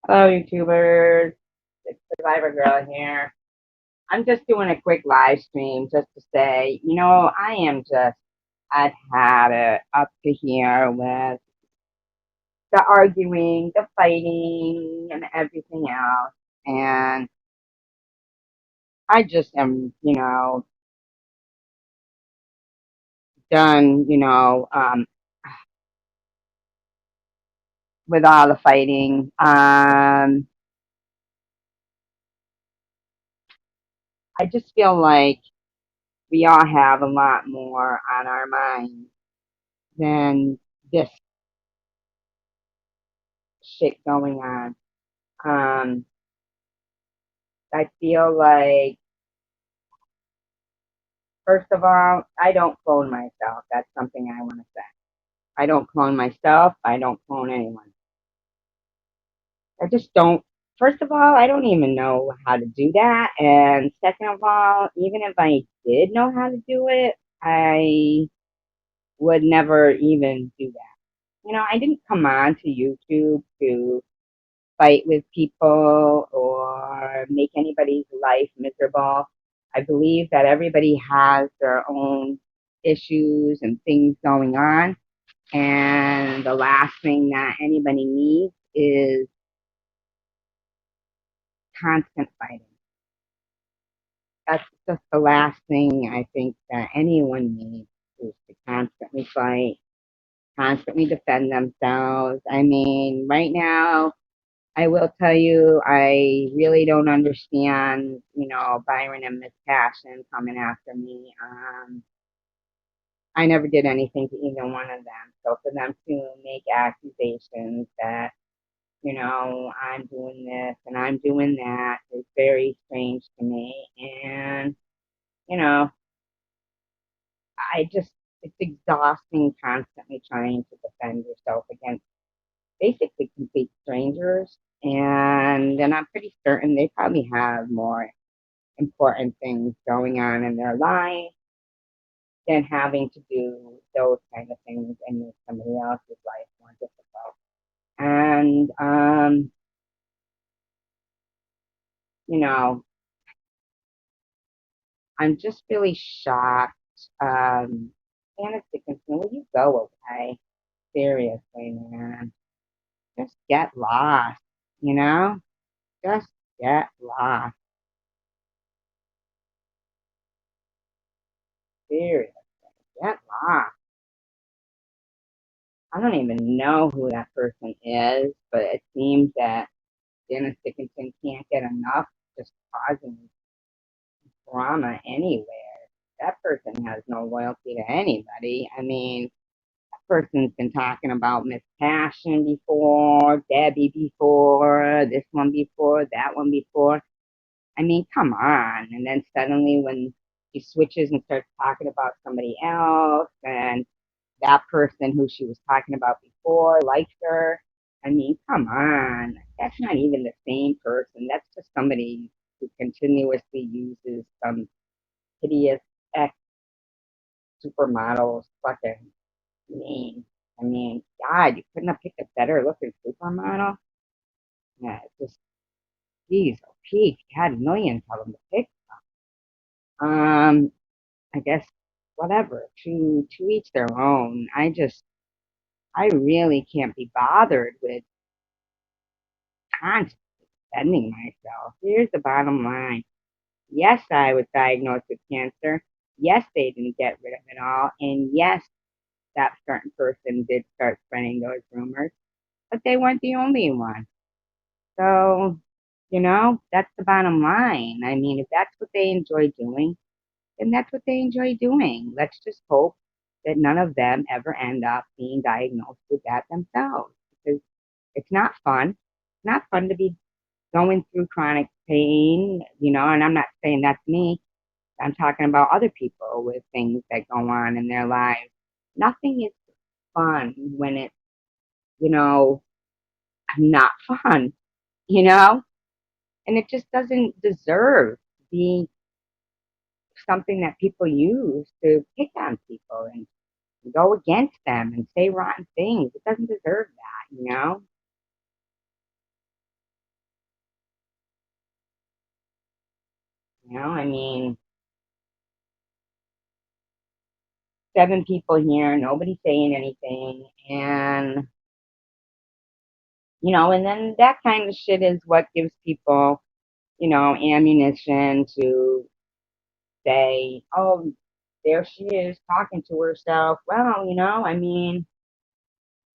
Hello, YouTubers. It's Survivor Girl here. I'm just doing a quick live stream just to say, I've had it up to here with the arguing, the fighting, and everything else. And I just am, done, with all the fighting. I just feel like we all have a lot more on our minds than this shit going on. Um, I feel like, first of all, I don't clone myself. That's something I want to say. I don't clone myself. I don't clone anyone. I just don't. First of all, I don't even know how to do that. And second of all, even if I did know how to do it, I would never even do that. I didn't come on to YouTube to fight with people or make anybody's life miserable. I believe that everybody has their own issues and things going on. And the last thing that anybody needs is constant fighting. That's just the last thing I think that anyone needs is to constantly fight, constantly defend themselves. I mean, right now, I will tell you, I really don't understand, Byron and Miss Passion coming after me. I never did anything to either one of them. So for them to make accusations that, I'm doing this and I'm doing that is very strange to me. And, you know, it's exhausting constantly trying to defend yourself against basically complete strangers. And then I'm pretty certain they probably have more important things going on in their life than having to do those kind of things and make somebody else's life more difficult. And you know, I'm just really shocked. Anna Dickinson, will you go away? Seriously, man. Just get lost, you know? Just get lost. Seriously, get lost. I don't even know who that person is, but it seems that Dennis Dickinson can't get enough just causing drama anywhere. That person has no loyalty to anybody. I mean, that person's been talking about Miss Passion before, Debbie before, this one before, that one before. I mean, come on. And then suddenly when she switches and starts talking about somebody else and that person who she was talking about before likes her. I mean, come on. That's not even the same person. That's just somebody who continuously uses some hideous ex supermodel's fucking name. I mean, God, you couldn't have picked a better looking supermodel. Yeah, it's just, geez, oh, Pete, you had millions of them to pick. Um, I guess whatever. To each their own. I really can't be bothered with constantly defending myself. Here's the bottom line. Yes, I was diagnosed with cancer. Yes, they didn't get rid of it all. And yes, that certain person did start spreading those rumors, but they weren't the only one. So, that's the bottom line. I mean, if that's what they enjoy doing, then that's what they enjoy doing. Let's just hope that none of them ever end up being diagnosed with that themselves because it's not fun. It's not fun to be going through chronic pain, and I'm not saying that's me. I'm talking about other people with things that go on in their lives. Nothing is fun when it's, you know, not fun, you know? And it just doesn't deserve to be something that people use to pick on people and go against them and say rotten things. It doesn't deserve that, you know? I mean, 7 people here, nobody saying anything, and and then that kind of shit is what gives people, ammunition to say, oh, there she is talking to herself. Well, I mean,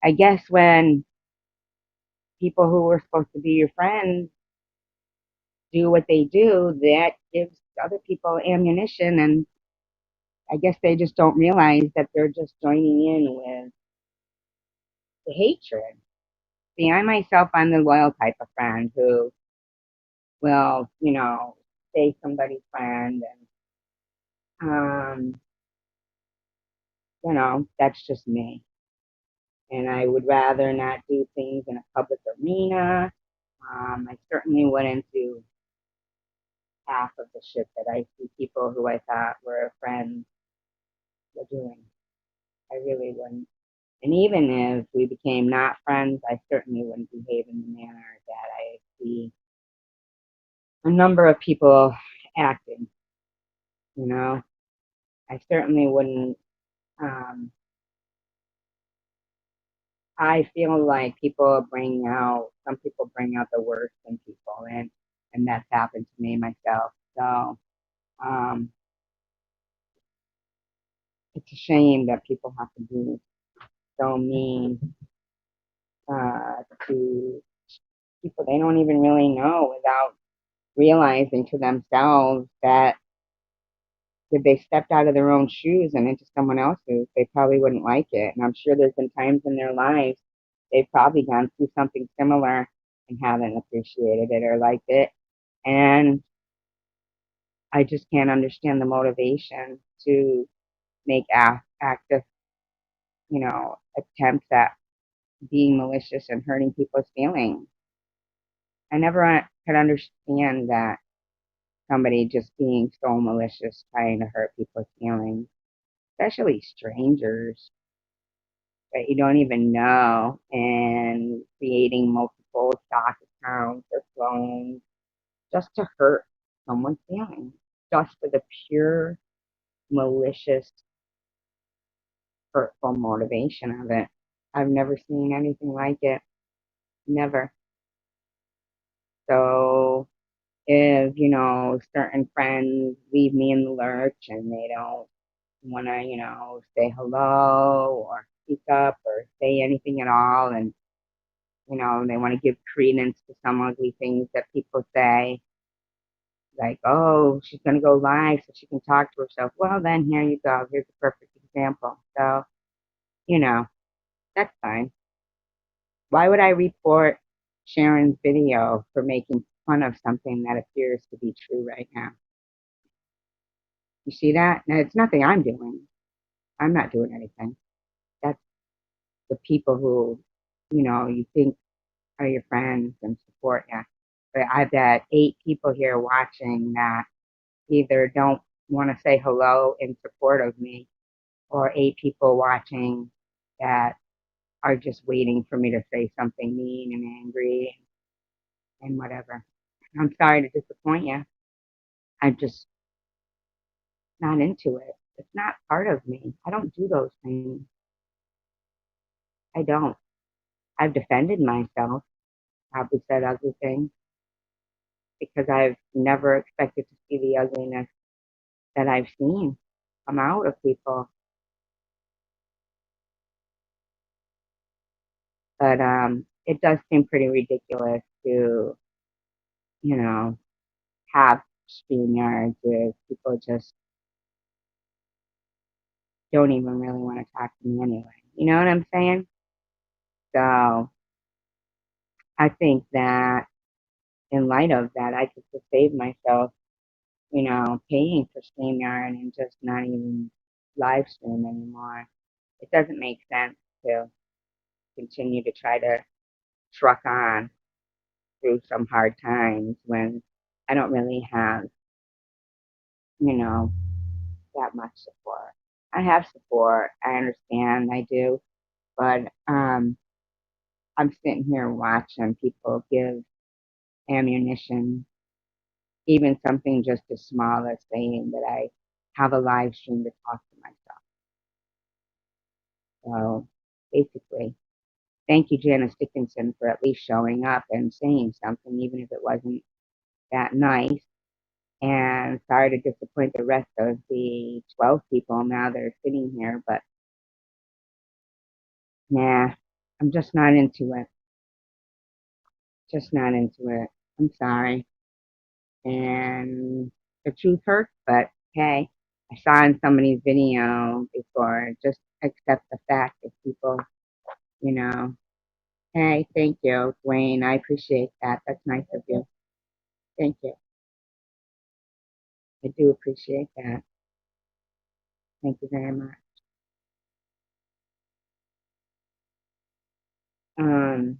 I guess when people who were supposed to be your friends do what they do, that gives other people ammunition, and I guess they just don't realize that they're just joining in with the hatred. See, I myself, I'm the loyal type of friend who will, stay somebody's friend, and that's just me. And I would rather not do things in a public arena. I certainly wouldn't do half of the shit that I see people who I thought were friends were doing. I really wouldn't. And even if we became not friends, I certainly wouldn't behave in the manner that I see a number of people acting. You know, I certainly wouldn't. Um, I feel like some people bring out the worst in people, and that's happened to me myself. So um, it's a shame that people have to be so mean to people they don't even really know without realizing to themselves that if they stepped out of their own shoes and into someone else's, they probably wouldn't like it. And I'm sure there's been times in their lives they've probably gone through something similar and haven't appreciated it or liked it. And I just can't understand the motivation to make active, attempts at being malicious and hurting people's feelings. I never could understand that somebody just being so malicious trying to hurt people's feelings, especially strangers that you don't even know, and creating multiple stock accounts or phones just to hurt someone's feelings, just for the pure malicious, hurtful motivation of it. I've never seen anything like it. Never. So if, certain friends leave me in the lurch and they don't want to, say hello or speak up or say anything at all, and, they want to give credence to some ugly things that people say, like, oh, she's going to go live so she can talk to herself. Well, then here you go. Here's a perfect example. So, you know, that's fine. Why would I report Sharon's video for making fun of something that appears to be true right now? You see that? Now, it's nothing I'm doing. I'm not doing anything. That's the people who, you think are your friends and support you. But I've got 8 people here watching that either don't want to say hello in support of me, or 8 people watching that are just waiting for me to say something mean and angry and whatever. I'm sorry to disappoint you. I'm just not into it. It's not part of me. I don't do those things. I don't. I've defended myself, probably said ugly things, because I've never expected to see the ugliness that I've seen come out of people. But it does seem pretty ridiculous to, you know, have StreamYards where people just don't even really want to talk to me anyway. You know what I'm saying? So I think that in light of that, I could just save myself, paying for StreamYard and just not even live stream anymore. It doesn't make sense to continue to try to truck on through some hard times when I don't really have, you know, that much support. I have support. I understand. I do. But I'm sitting here watching people give ammunition, even something just as small as saying that I have a live stream to talk to myself. So basically, thank you, Janice Dickinson, for at least showing up and saying something, even if it wasn't that nice. And sorry to disappoint the rest of the 12 people now that are sitting here, but nah, I'm just not into it. Just not into it. I'm sorry. And the truth hurts, but hey, I saw in somebody's video before, just accept the fact that people, you know, hey, thank you, Dwayne. I appreciate that. That's nice of you. Thank you. I do appreciate that. Thank you very much. Um,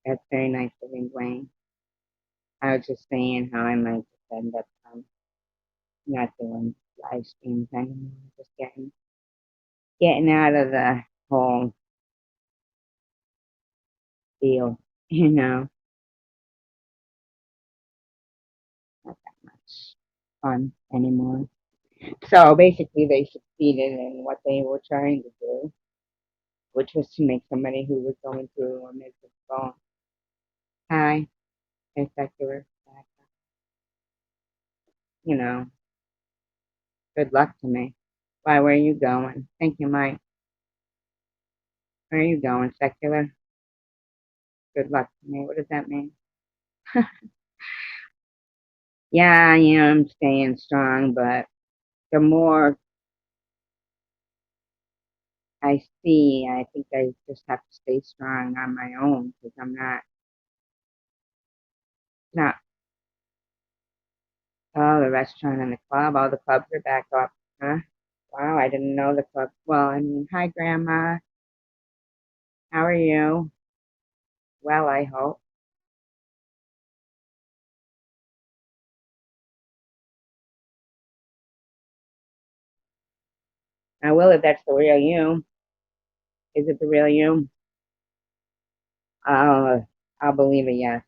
that's very nice of you, Dwayne. I was just saying how I might just end up not doing live streams anymore, just getting out of the whole deal, you know, not that much fun anymore. So basically, they succeeded in what they were trying to do, which was to make somebody who was going through a miserable high and secular, you know, good luck to me. Why, where are you going? Thank you, Mike. Where are you going, secular? Good luck to me. What does that mean? Yeah, I am staying strong, but the more I see, I think I just have to stay strong on my own because I'm not, oh, the restaurant and the club, all the clubs are back up, huh? Wow, I didn't know the club. Well, I mean, hi, Grandma. How are you? Well, I hope. I will if that's the real you. Is it the real you? I'll believe it, yes.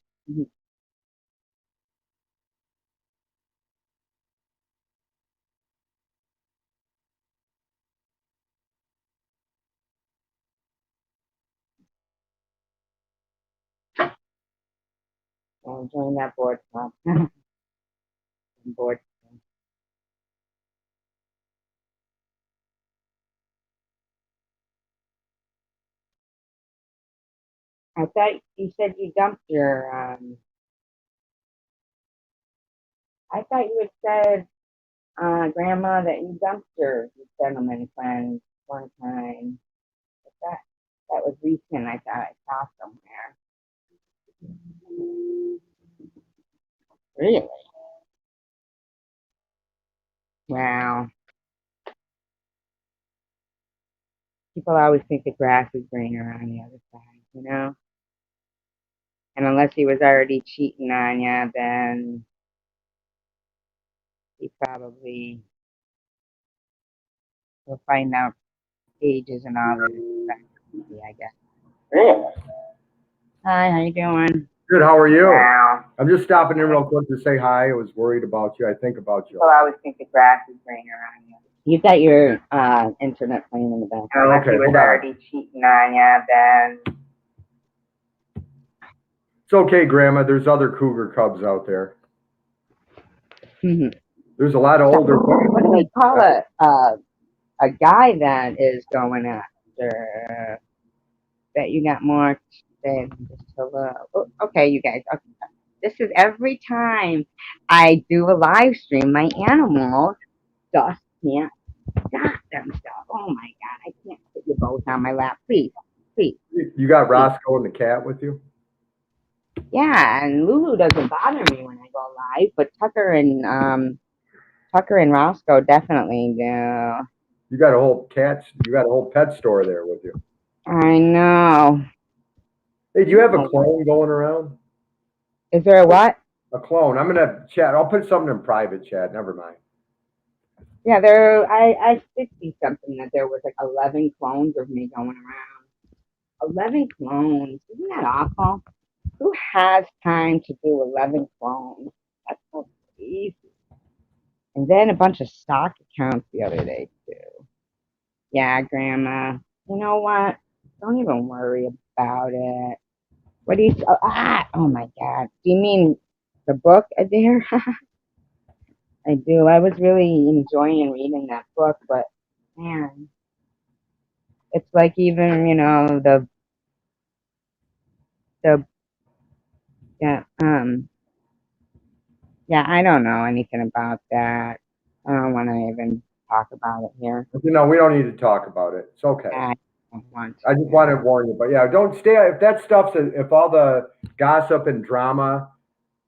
I'll join that board club. Board. I thought you said you dumped your, I thought you had said, Grandma, that you dumped your gentleman friend one time. But that was recent. I thought I saw somewhere. Really? Wow. People always think the grass is greener on the other side, you know? And unless he was already cheating on you, then he probably will find out ages and all that. I guess. Really? Hi, how you doing? Good. How are you? Wow. I'm just stopping in real quick to say hi. I was worried about you. I think about you. People always think the grass is greener on you. You've got your internet playing in the background. Unless Okay, he was hold on. already cheating on you, then It's okay, Grandma. There's other cougar cubs out there. There's a lot of older. what do they call a guy that is going after that you got more than just hello. Oh, okay, you guys. Okay. This is every time I do a live stream, my animals just can't stop themselves. Oh my god, I can't put you both on my lap, please, please. You got Roscoe and the cat with you? Yeah, and Lulu doesn't bother me when I go live, but Tucker and Roscoe definitely do. You got a whole cat. You got a whole pet store there with you. I know. Hey, do you have a clone going around? Is there a what? A clone. I'm gonna chat. I'll put something in private chat. Never mind. Yeah, I did see something that there was like 11 clones of me going around. 11 clones. Isn't that awful? Who has time to do 11 clones? That's so easy. And then a bunch of stock accounts the other day, too. Yeah, Grandma. You know what? Don't even worry about it. What do you? Oh my God. Do you mean the book, Adair? I do. I was really enjoying reading that book, but man, it's like even the yeah yeah, I don't know anything about that. I don't want to even talk about it here. We don't need to talk about it. It's okay. I don't want I to. just want Yeah. to warn you, but yeah, don't stay. If that stuff's, if all the gossip and drama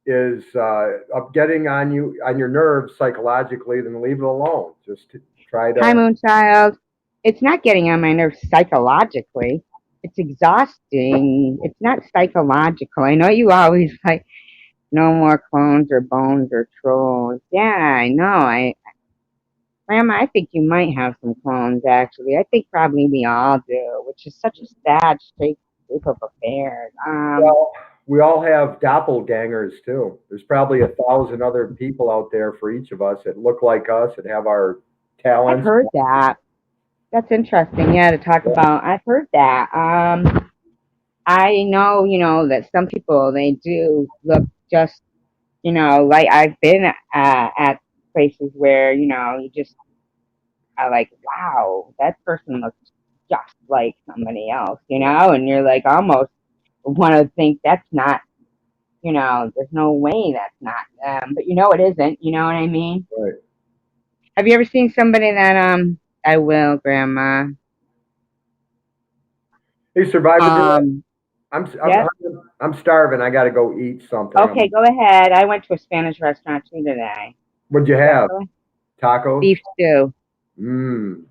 is of getting on your nerves psychologically, then leave it alone. Just try Hi, to. Moonchild. It's not getting on my nerves psychologically. It's exhausting. It's not psychological. I know you always like no more clones or bones or trolls. Yeah, I know. Grandma, I think you might have some clones, actually. I think probably we all do, which is such a sad state of affairs. Well, we all have doppelgangers too. There's probably 1,000 other people out there for each of us that look like us and have our I've talents. heard that. That's interesting, yeah, to talk about. I've heard that. I know, that some people, they do look just, like I've been at places where, you just are like, wow, that person looks just like somebody else, and you're like almost want to think that's not, there's no way that's not them, but it isn't, you know what I mean? Right. Have you ever seen somebody that, I will, Grandma. Hey, Survivor Girl, Um, I'm yep. I'm, I'm starving. I got to go eat something. Okay, go ahead. I went to a Spanish restaurant too today. What'd you Yeah, have? go ahead. Tacos? Beef stew. Mmm.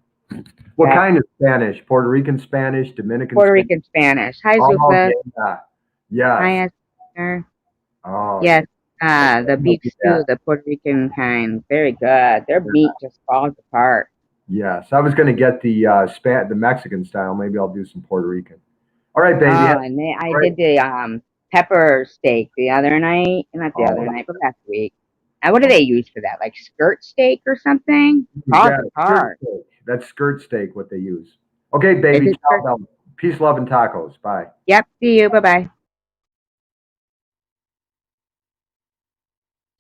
What Yeah, kind of Spanish? Puerto Rican Spanish, Dominican Puerto Spanish? Rican Spanish. Hi, Oh, Zufla. yeah. Yes. Hi, Esther. Oh, yeah. Yes, I the definitely beef do stew, that. the Puerto Rican kind. Very good. Their meat just falls apart. Yes. I was going to get the Mexican style. Maybe I'll do some Puerto Rican. All right, baby. Oh, and I All right. did the pepper steak the other night. Not the other Oh, night, but last week. What do they use for that? Like skirt steak or something? Falls yeah, skirt apart. steak. That's skirt steak, what they use. Okay, Is baby. it Ciao skirt? now. Peace, love, and tacos. Bye. Yep. See you. Bye bye.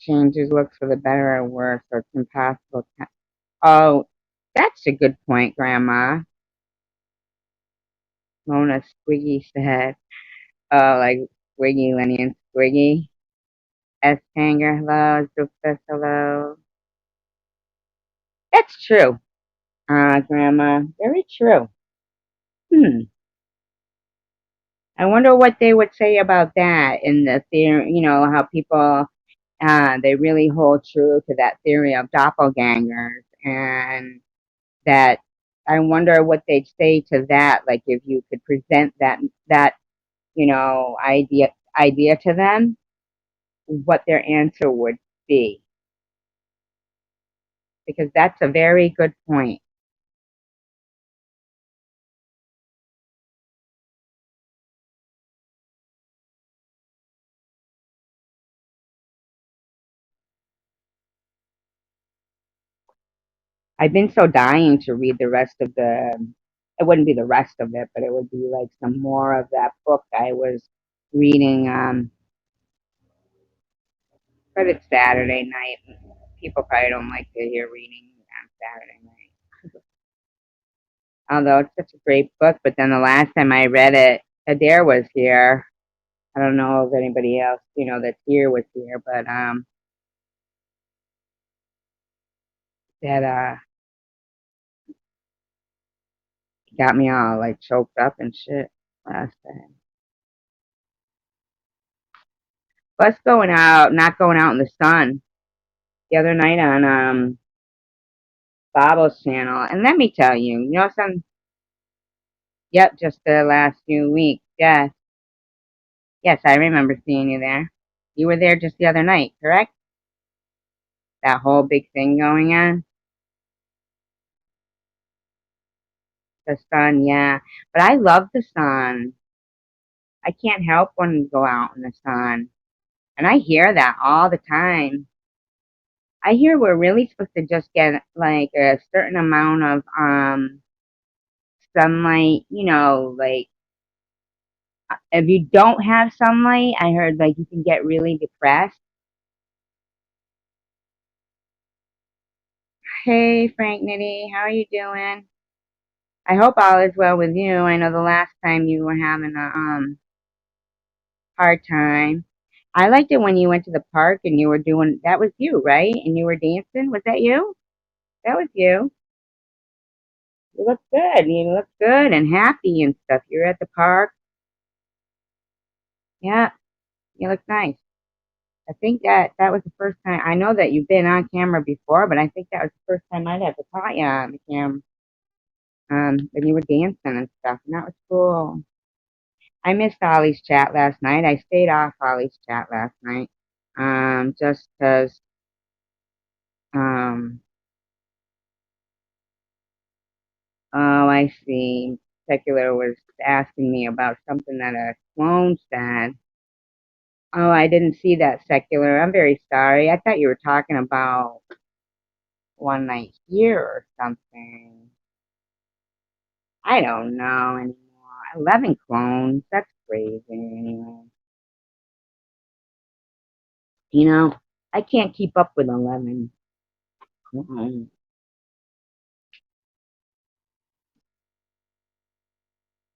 Changes looks for the better or worse, so it's impossible. Oh, that's a good point, Grandma. Mona Squiggy said. Oh, like Squiggy, Lenny and Squiggy. S. Tanger, hello. Zufus, hello. That's true, Grandma. Very true. Hmm. I wonder what they would say about that in the theory, how people, they really hold true to that theory of doppelgangers, and that I wonder what they'd say to that, like if you could present that idea to them, what their answer would be, because that's a very good point. I've been so dying to read the rest of it wouldn't be the rest of it, but it would be like some more of that book I was reading. But it's Saturday night. People probably don't like to hear reading on Saturday night. Although it's such a great book, but then the last time I read it, Adair was here. I don't know if anybody else, that's here was here, but that got me all like choked up and shit last time. Plus going out, not going out in the sun. The other night on Bob's channel, and let me tell you, yep, just the last few weeks. Yes, yes, I remember seeing you there. You were there just the other night, correct? That whole big thing going on. The sun, yeah. But I love the sun. I can't help wanting to go out in the sun. And I hear that all the time. I hear we're really supposed to just get like a certain amount of sunlight, like if you don't have sunlight, I heard like you can get really depressed. Hey Frank Nitty, how are you doing? I hope all is well with you. I know the last time you were having a hard time. I liked it when you went to the park and you were doing that was you, right? And you were dancing. Was that you? That was you. You look good. You look good and happy and stuff. You're at the park. Yeah, you look nice. I think that was the first time. I know that you've been on camera before, but I think that was the first time I'd ever caught you on the camera. When you were dancing and stuff, and that was cool. I missed Ollie's chat last night. I stayed off Ollie's chat last night, just 'cause, um, oh, I see. Secular was asking me about something that a clone said. Oh, I didn't see that, Secular. I'm very sorry. I thought you were talking about One Night Here or something. I don't know anymore. 11 clones. That's crazy anyway. I can't keep up with 11 clones.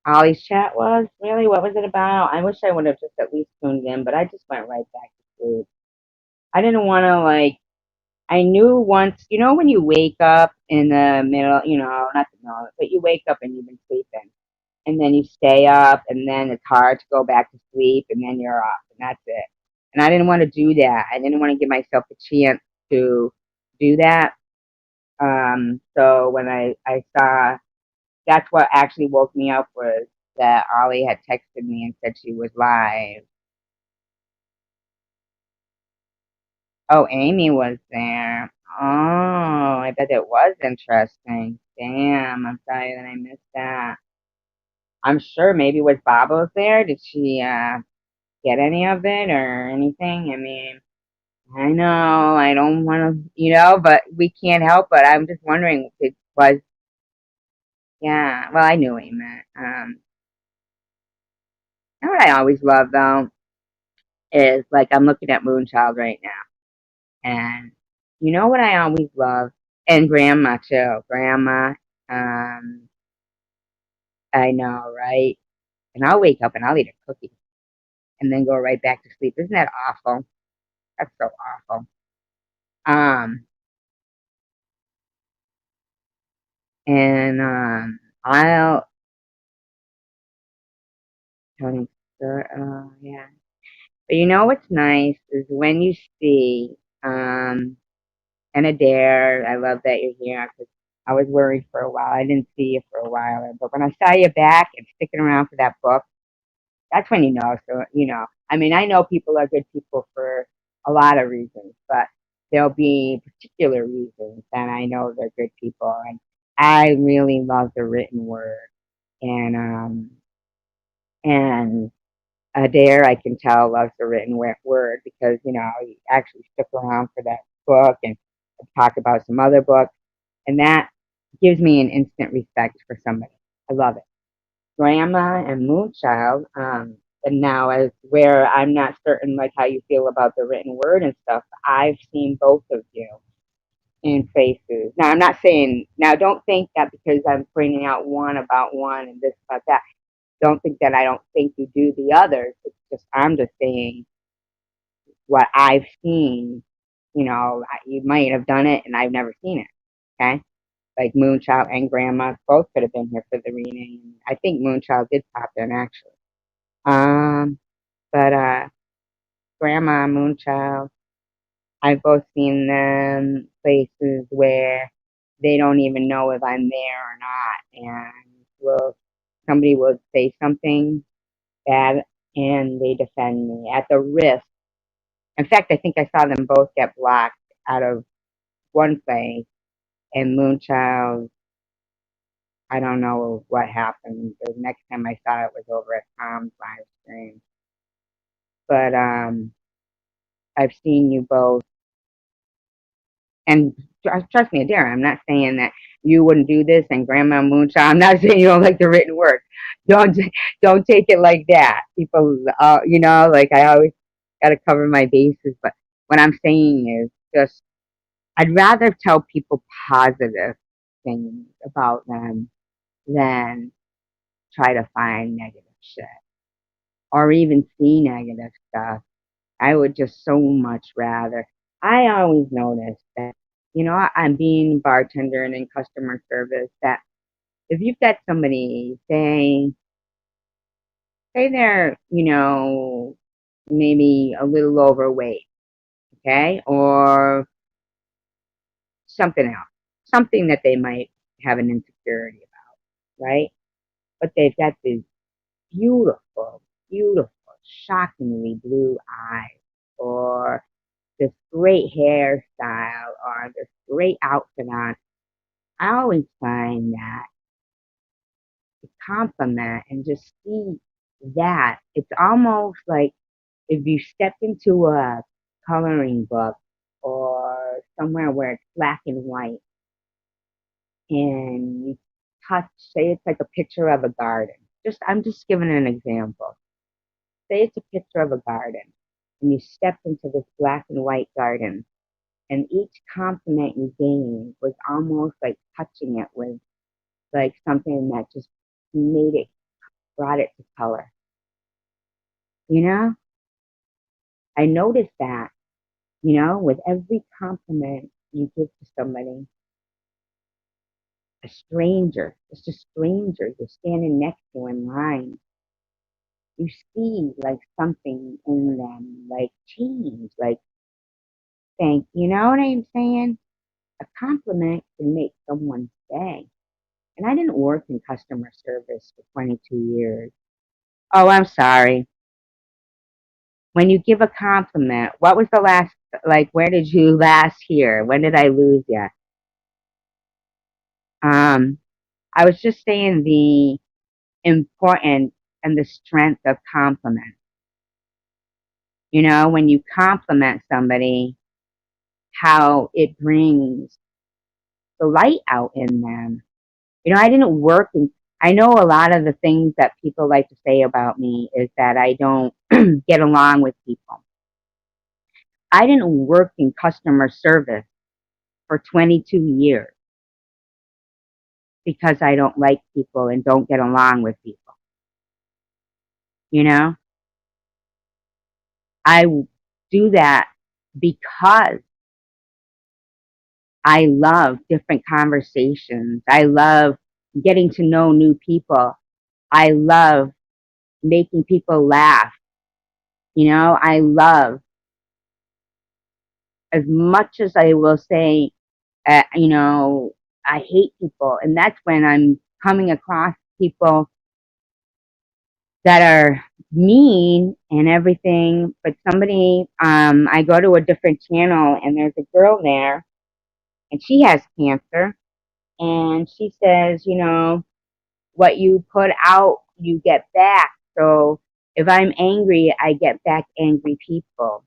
Ollie's chat was? Really? What was it about? I wish I would have just at least tuned in, but I just went right back to sleep. I didn't want to, like, I knew once, when you wake up in the middle, not the middle, but you wake up and you've been sleeping, and then you stay up, and then it's hard to go back to sleep, and then you're up, and that's it. And I didn't want to do that. I didn't want to give myself a chance to do that. So when I saw, that's what actually woke me up was that Ollie had texted me and said she was live. Oh, Amy was there. Oh, I bet it was interesting. Damn, I'm sorry that I missed that. I'm sure maybe was Babos there? Did she get any of it or anything? I mean, I know I don't want to, but we can't help it. I'm just wondering if it was, yeah. Well, I knew what you meant. You know what I always love though is like I'm looking at Moonchild right now, and you know what I always love, and Grandma too. Grandma, um, I know, right? And I'll wake up and I'll eat a cookie and then go right back to sleep. Isn't that awful? That's so awful. Um, and I'll Tony, yeah. But you know what's nice is when you see um and Adair. I love that you're here because I was worried for a while. I didn't see you for a while, but when I saw you back and sticking around for that book, that's when you know. So I mean, I know people are good people for a lot of reasons, but there'll be particular reasons that I know they're good people, and I really love the written word, and and Adair, I can tell, loves the written word because he actually stuck around for that book and talk about some other books, and that gives me an instant respect for somebody. I love it. Grandma and Moonchild, and now as where I'm not certain like how you feel about the written word and stuff, I've seen both of you in faces. Now I'm not saying now don't think that because I'm pointing out one about one and this about that. Don't think that I don't think you do the others. It's just I'm just saying what I've seen. You might have done it and I've never seen it. Okay, like Moonchild and Grandma both could have been here for the reading. I think Moonchild did pop in actually. Um, but Grandma and Moonchild, I've both seen them places where they don't even know if I'm there or not, and somebody will say something bad and they defend me at the risk. In fact, I think I saw them both get blocked out of one place, and Moonchild, I don't know what happened. The next time I saw it was over at Tom's live stream. But I've seen you both, and trust me, Darren, I'm not saying that you wouldn't do this and Grandma Moonshine. I'm not saying you don't like the written word. Don't don't take it like that. People, like I always got to cover my bases. But what I'm saying is just I'd rather tell people positive things about them than try to find negative shit or even see negative stuff. I would just so much rather. I always notice that, I'm being bartender and in customer service that if you've got somebody say they're, maybe a little overweight, okay, or something else, something that they might have an insecurity about, right? But they've got these beautiful, beautiful, shockingly blue eyes, or this great hairstyle, or this great outfit on. I always find that to compliment and just see that it's almost like if you stepped into a coloring book or somewhere where it's black and white and you touch, say it's like a picture of a garden. I'm just giving an example. Say it's a picture of a garden and you stepped into this black and white garden and each compliment you gained was almost like touching it with like something that just made it, brought it to color. You know, I noticed that, with every compliment you give to somebody, a stranger, just a stranger you're standing next to in line, you see like something in them, like change, like thank, you know what I'm saying? A compliment can make someone's day. And I didn't work in customer service for 22 years. Oh, I'm sorry. When you give a compliment, what was the last, like, where did you last hear? When did I lose you? Um, I was just saying the importance and the strength of compliment. When you compliment somebody, how it brings the light out in them. I didn't work in, I know a lot of the things that people like to say about me is that I don't get along with people. I didn't work in customer service for 22 years because I don't like people and don't get along with people. You know, I do that because I love different conversations. I love getting to know new people. I love making people laugh. I love, as much as I will say, I hate people. And that's when I'm coming across people that are mean and everything. But somebody, I go to a different channel and there's a girl there and she has cancer. And she says, what you put out, you get back. So if I'm angry, I get back angry people.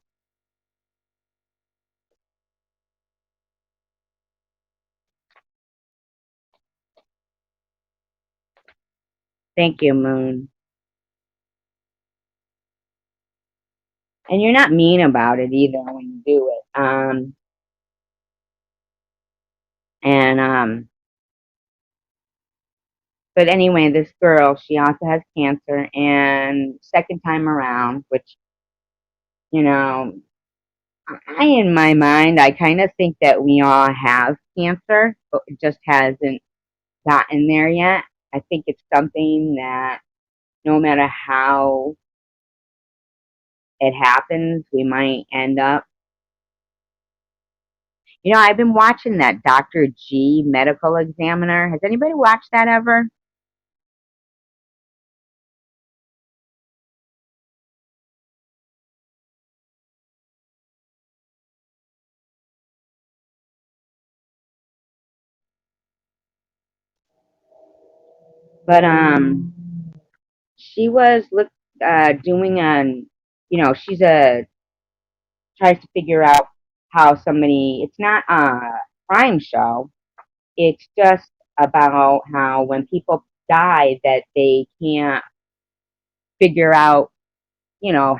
Thank you, Moon. And you're not mean about it either when you do it. And but anyway, this girl, she also has cancer, and second time around, which you know, in my mind, I kind of think that we all have cancer, but it just hasn't gotten there yet. I think it's something that no matter how it happens, we might end up. I've been watching that Dr. G Medical Examiner. Has anybody watched that ever? But she was doing an, she's a tries to figure out how somebody. It's not a crime show. It's just about how when people die that they can't figure out,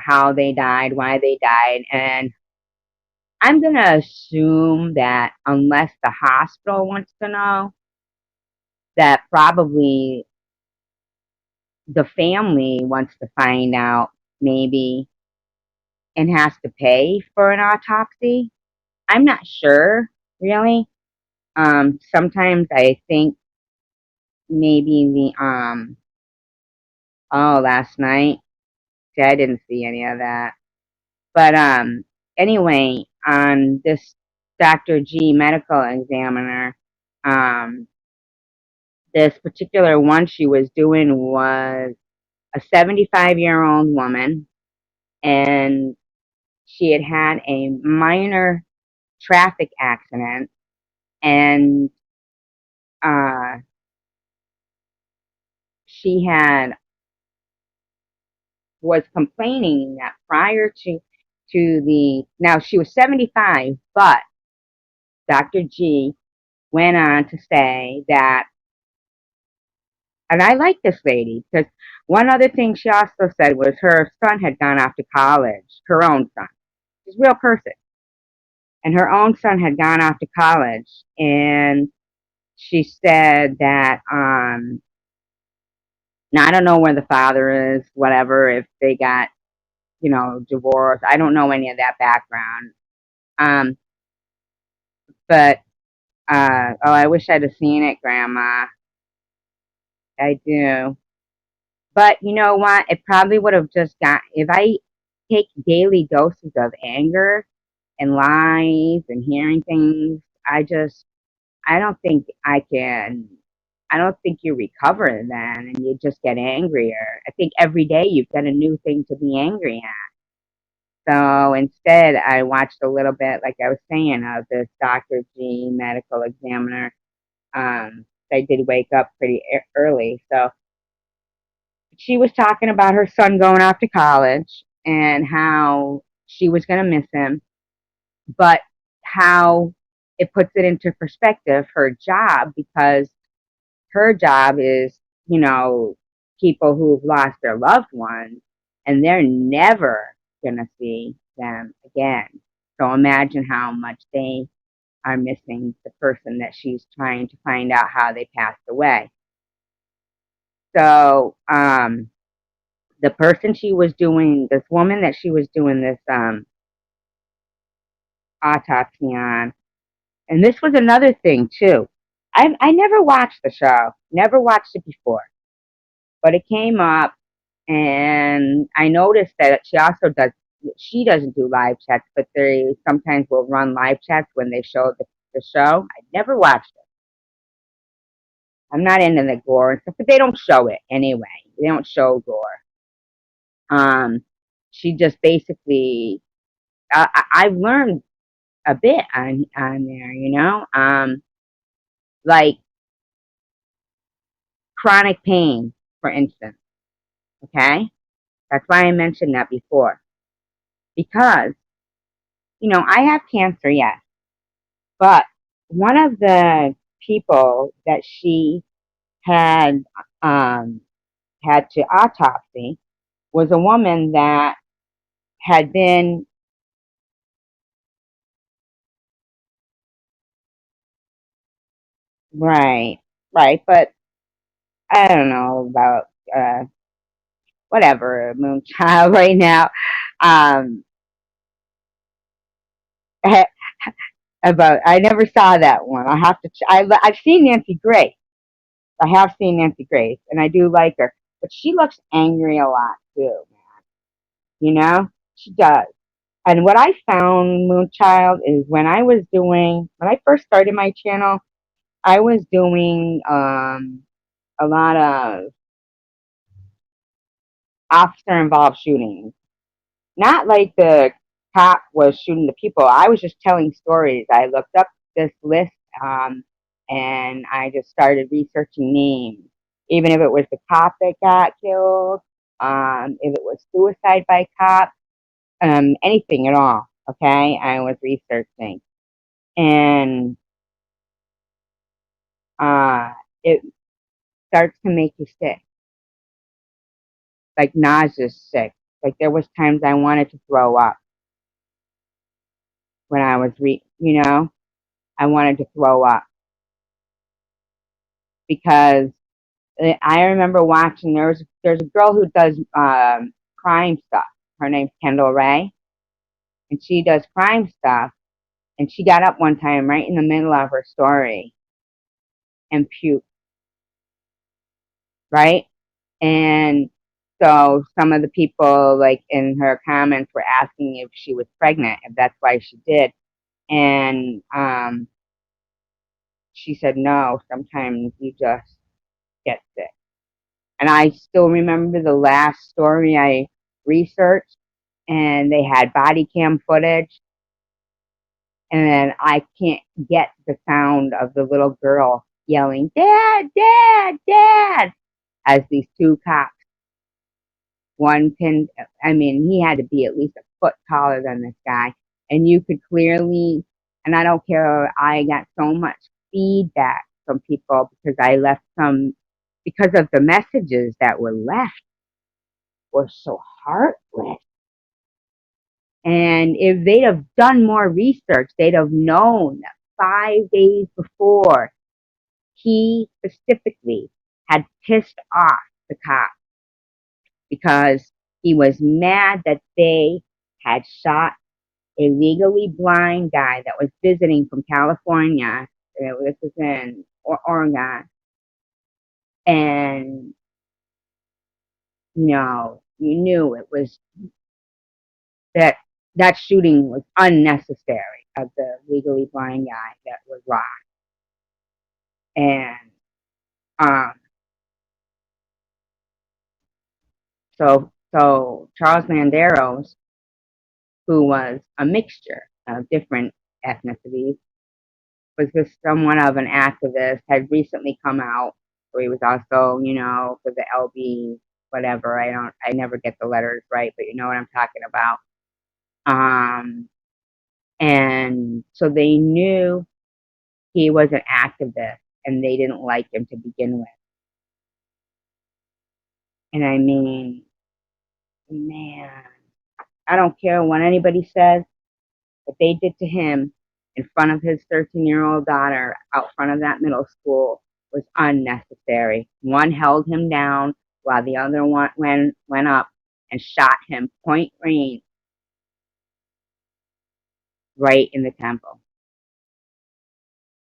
how they died, why they died, and I'm gonna assume that unless the hospital wants to know, that probably the family wants to find out maybe and has to pay for an autopsy. I'm not sure really. Sometimes I think maybe last night. See, I didn't see any of that. But anyway, on this Dr. G medical examiner, um, this particular one she was doing was a 75-year-old woman, and she had had a minor traffic accident, and uh, she had was complaining that prior to the now she was 75, but Dr. G went on to say that, and I like this lady because one other thing she also said was her son had gone off to college, her own son, she's a real person, and her own son had gone off to college, and she said that now I don't know where the father is, whatever, if they got divorced. I don't know any of that background. Um, but oh, I wish I'd have seen it, Grandma. I do. But you know what? It probably would have just got if I take daily doses of anger and lies and hearing things. I don't think I can. I don't think you recover then, and you just get angrier. I think every day you've got a new thing to be angry at. So instead, I watched a little bit, like I was saying, of this Dr. G medical examiner. I did wake up pretty early, so she was talking about her son going off to college and how she was going to miss him, but how it puts it into perspective her job, because her job is, people who've lost their loved ones and they're never going to see them again. So imagine how much they are missing the person that she's trying to find out how they passed away. So, the person she was doing, this woman that she was doing this autopsy on, and this was another thing too. I never watched the show, never watched it before, but it came up, and I noticed that she also does. She doesn't do live chats, but they sometimes will run live chats when they show the show. I never watched it. I'm not into the gore and stuff, but they don't show it anyway. They don't show gore. Um, she just basically. I've learned a bit on there, like chronic pain, for instance. Okay, that's why I mentioned that before, because I have cancer, yes, but one of the people that she had um, had to autopsy was a woman that had been right, right, but I don't know about uh, whatever Moonchild right now. Um, about I never saw that one. I have to. I've seen Nancy Grace. I have seen Nancy Grace, and I do like her, but she looks angry a lot too. She does. And what I found, Moonchild, is when I first started my channel, I was doing a lot of officer involved shootings. Not like the cop was shooting the people. I was just telling stories. I looked up this list, and I just started researching names. even if it was the cop that got killed, if it was suicide by cop, anything at all. Okay, I was researching, and it starts to make you sick, like nauseous sick. Like there was times I wanted to throw up when I was I wanted to throw up because I remember watching. There's a girl who does crime stuff. Her name's Kendall Ray, and she does crime stuff. And she got up one time right in the middle of her story and puked, right? And so some of the people, like in her comments, were asking if she was pregnant, if that's why she did. And she said, no, sometimes you just get sick. And I still remember the last story I researched, and they had body cam footage. And then I can't get the sound of the little girl yelling, Dad, Dad, Dad, as these two cops, he had to be at least a foot taller than this guy. And you could clearly, and I don't care, I got so much feedback from people because of the messages that were left were so heartless. And if they'd have done more research, they'd have known that 5 days before, he specifically had pissed off the cops because he was mad that they had shot a legally blind guy that was visiting from California. This was in Oregon. And, you knew it was that shooting was unnecessary of the legally blind guy that was lost. And um, so Charles Landeros, who was a mixture of different ethnicities, was just somewhat of an activist, had recently come out. So he was also, for the LB, whatever. I never get the letters right, but you know what I'm talking about. And so they knew he was an activist and they didn't like him to begin with. And I mean, man, I don't care what anybody says. What they did to him in front of his 13-year-old daughter out front of that middle school was unnecessary. One held him down while the other one went up and shot him point range right in the temple.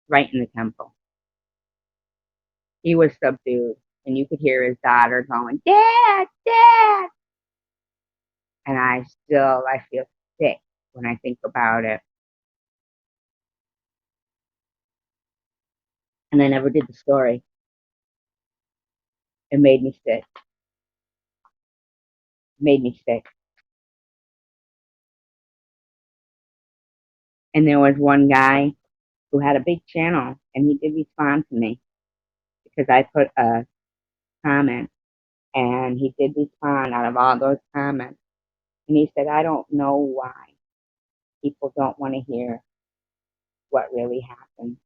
Right in the temple. He was subdued, and you could hear his daughter going, Dad, Dad. And I feel sick when I think about it. And I never did the story. It made me sick. Made me sick. And there was one guy who had a big channel, and he did respond to me because I put a comment, and he did respond out of all those comments. And he said, I don't know why people don't want to hear what really happened.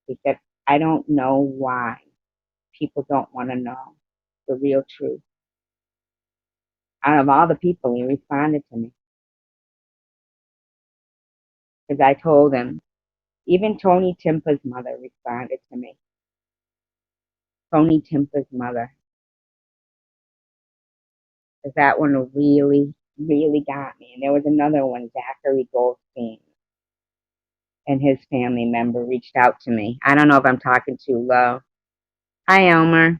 He said, I don't know why people don't want to know the real truth. Out of all the people, he responded to me. Because I told him, even Tony Timpa's mother responded to me. Tony Timpa's mother. Because that one really, really got me. And there was another one, Zachary Goldstein, and his family member reached out to me. I don't know if I'm talking too low. Hi, Elmer.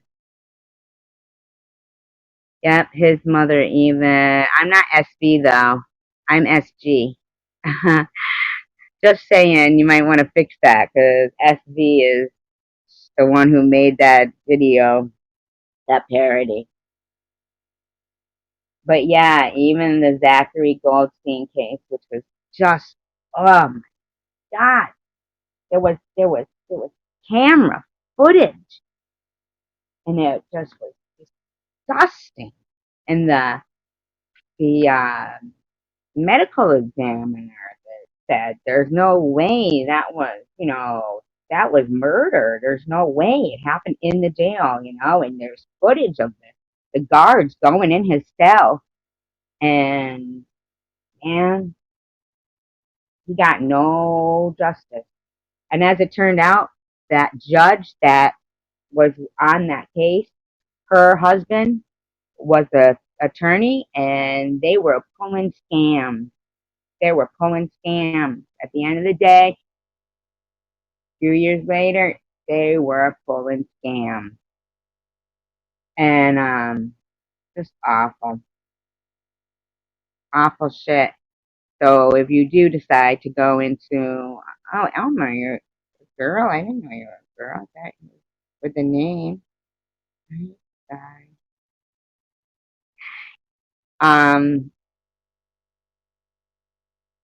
Yep, his mother even. I'm not SV though. I'm SG. Just saying, you might want to fix that because SV is the one who made that video, that parody. But yeah, even the Zachary Goldstein case, which was just, oh my God, there was camera footage and it just was disgusting. And the medical examiner that said there's no way that was, that was murder. There's no way it happened in the jail, and there's footage of the guards going in his cell, and man, he got no justice. And as it turned out, that judge that was on that case, her husband was a attorney, and they were pulling scams. They were pulling scams. At the end of the day, a few years later, they were pulling scams. And just awful, awful shit. So if you do decide to go into, oh, Elmer, you're a girl. I didn't know you were a girl. That with the name. Sorry. Um.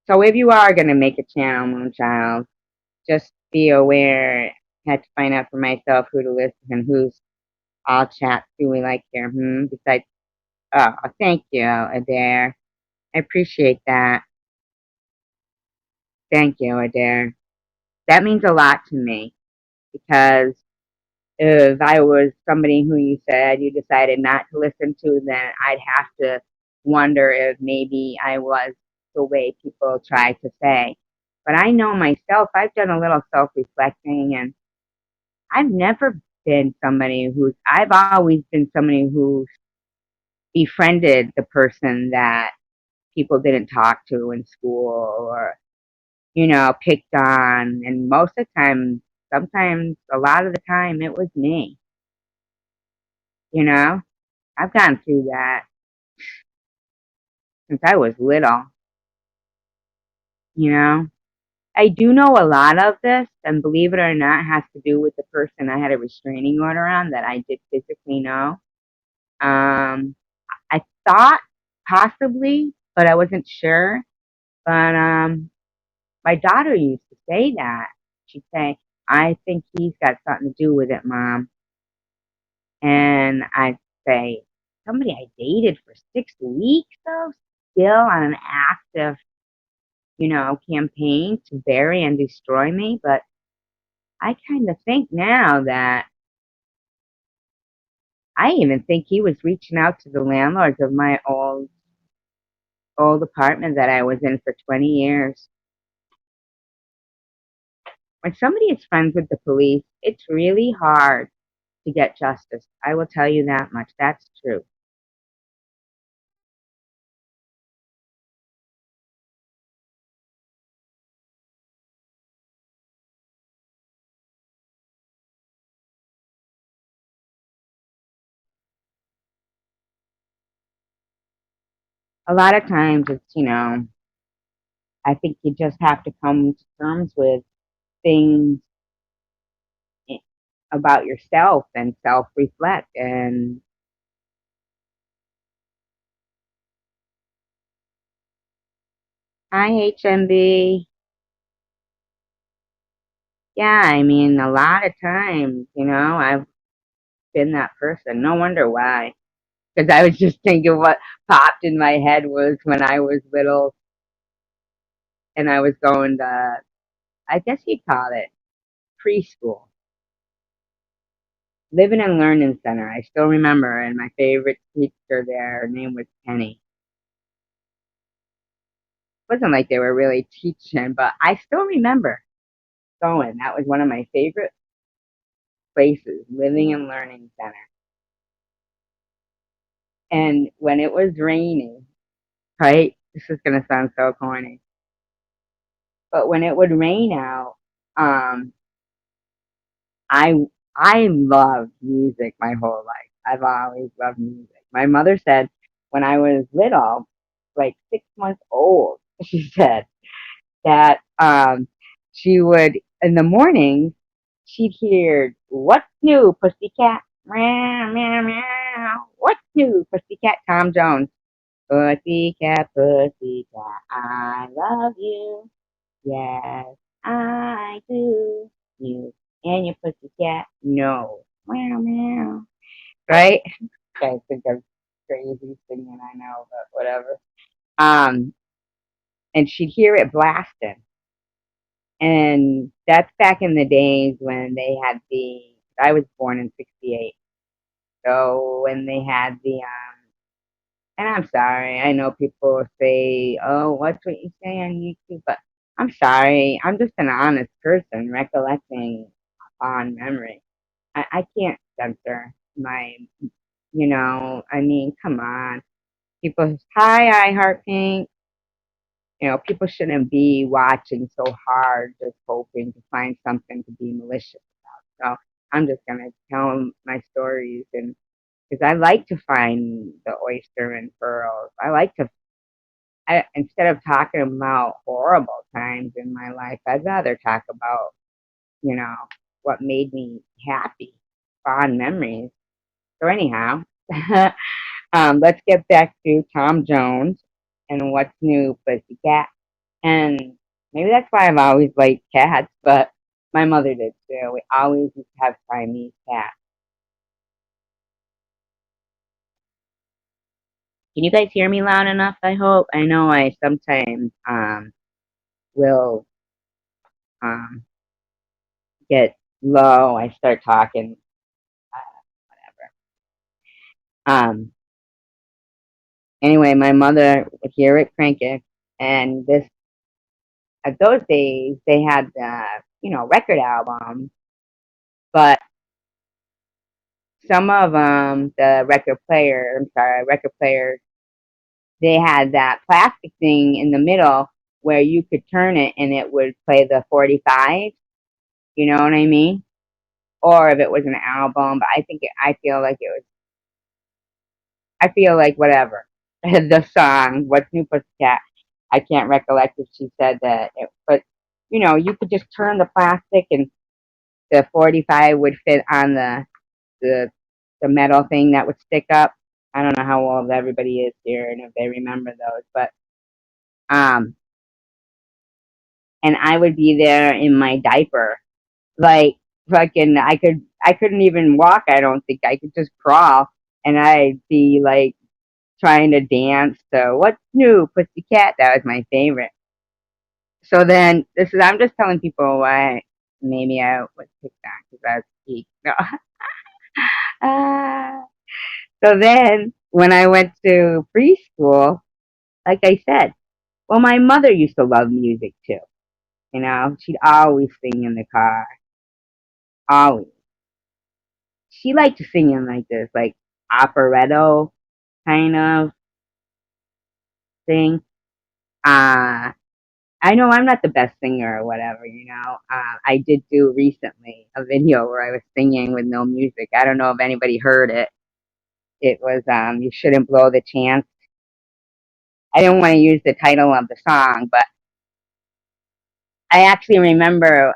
So if you are gonna make a channel, Moonchild, just be aware. I had to find out for myself who to listen and who's all chat do we like here. Besides, oh, thank you, Adair. I appreciate that. Thank you, Adair. That means a lot to me because if I was somebody who you said you decided not to listen to, then I'd have to wonder if maybe I was the way people try to say. But I know myself, I've done a little self reflecting, and I've never been somebody I've always been somebody who befriended the person that people didn't talk to in school or, picked on. And most of the time, sometimes, a lot of the time, it was me, you know? I've gone through that since I was little, you know? I do know a lot of this, and believe it or not, has to do with the person I had a restraining order on that I did physically know. Um, I thought possibly, but I wasn't sure. But my daughter used to say that. She'd say, I think he's got something to do with it, Mom. And I'd say, somebody I dated for 6 weeks, though, still on an active, campaign to bury and destroy me. But I kind of think now that I even think he was reaching out to the landlords of my old apartment that I was in for 20 years. When somebody is friends with the police, it's really hard to get justice. I will tell you that much. That's true. A lot of times it's, I think you just have to come to terms with things i- about yourself and self reflect. And hi, HMB. Yeah, I mean, a lot of times, I've been that person. No wonder why. Because I was just thinking what popped in my head was when I was little and I was going to, I guess you'd call it preschool, living and learning center. I still remember, and my favorite teacher there, her name was Penny. It wasn't like they were really teaching, but I still remember going. That was one of my favorite places, living and learning center. And when it was raining, right? This is gonna sound so corny, but when it would rain out, um, I I loved music my whole life. I've always loved music. My mother said when I was little, like 6 months old, she said that she would in the morning she'd hear "What's new, pussycat? Meow meow meow. What's new, pussycat?" Tom Jones. Pussycat, pussycat, I love you. Yes, I do. You and your pussycat, no. Meow meow. right? I think of crazy singing, I know, but whatever. Um, and she'd hear it blasting. And that's back in the days when they had I was born in 68. So when they had and I'm sorry, I know people say, oh, what's what you say on YouTube? But I'm sorry, I'm just an honest person recollecting a fond memory. I can't censor I mean, come on. People, hi, I heart pink. People shouldn't be watching so hard, just hoping to find something to be malicious about. So I'm just gonna tell them my stories, and because I like to find the oyster and pearls. Instead of talking about horrible times in my life, I'd rather talk about, you know, what made me happy, fond memories. So anyhow, let's get back to Tom Jones and What's New, Pussycat. And maybe that's why I've always liked cats, but my mother did too. We always used to have Siamese cats. Can you guys hear me loud enough? I hope. I know I sometimes will um get low. I start talking, whatever. Anyway, my mother would hear it cranking, and this at those days they had record albums, but some of them record players, they had that plastic thing in the middle where you could turn it and it would play the 45. You know what I mean? Or if it was an album, but I feel like whatever. The song, What's New Pussycat, I can't recollect if she said that, but you could just turn the plastic and the 45 would fit on the, the metal thing that would stick up. I don't know how old everybody is here and if they remember those, but, um, and I would be there in my diaper, like fucking, I couldn't even walk. I don't think I could just crawl and I'd be like, trying to dance to What's New Pussycat. That was my favorite. So then I'm just telling people why maybe I was picked on because I was geek. No. uh, so then when I went to preschool, like I said, well, my mother used to love music too. She'd always sing in the car. Always. She liked to sing in like this, like operetto kind of thing. Uh, I know I'm not the best singer or whatever. I did do recently a video where I was singing with no music. I don't know if anybody heard it. It was You Shouldn't Blow the Chance. I didn't want to use the title of the song, but I actually remember,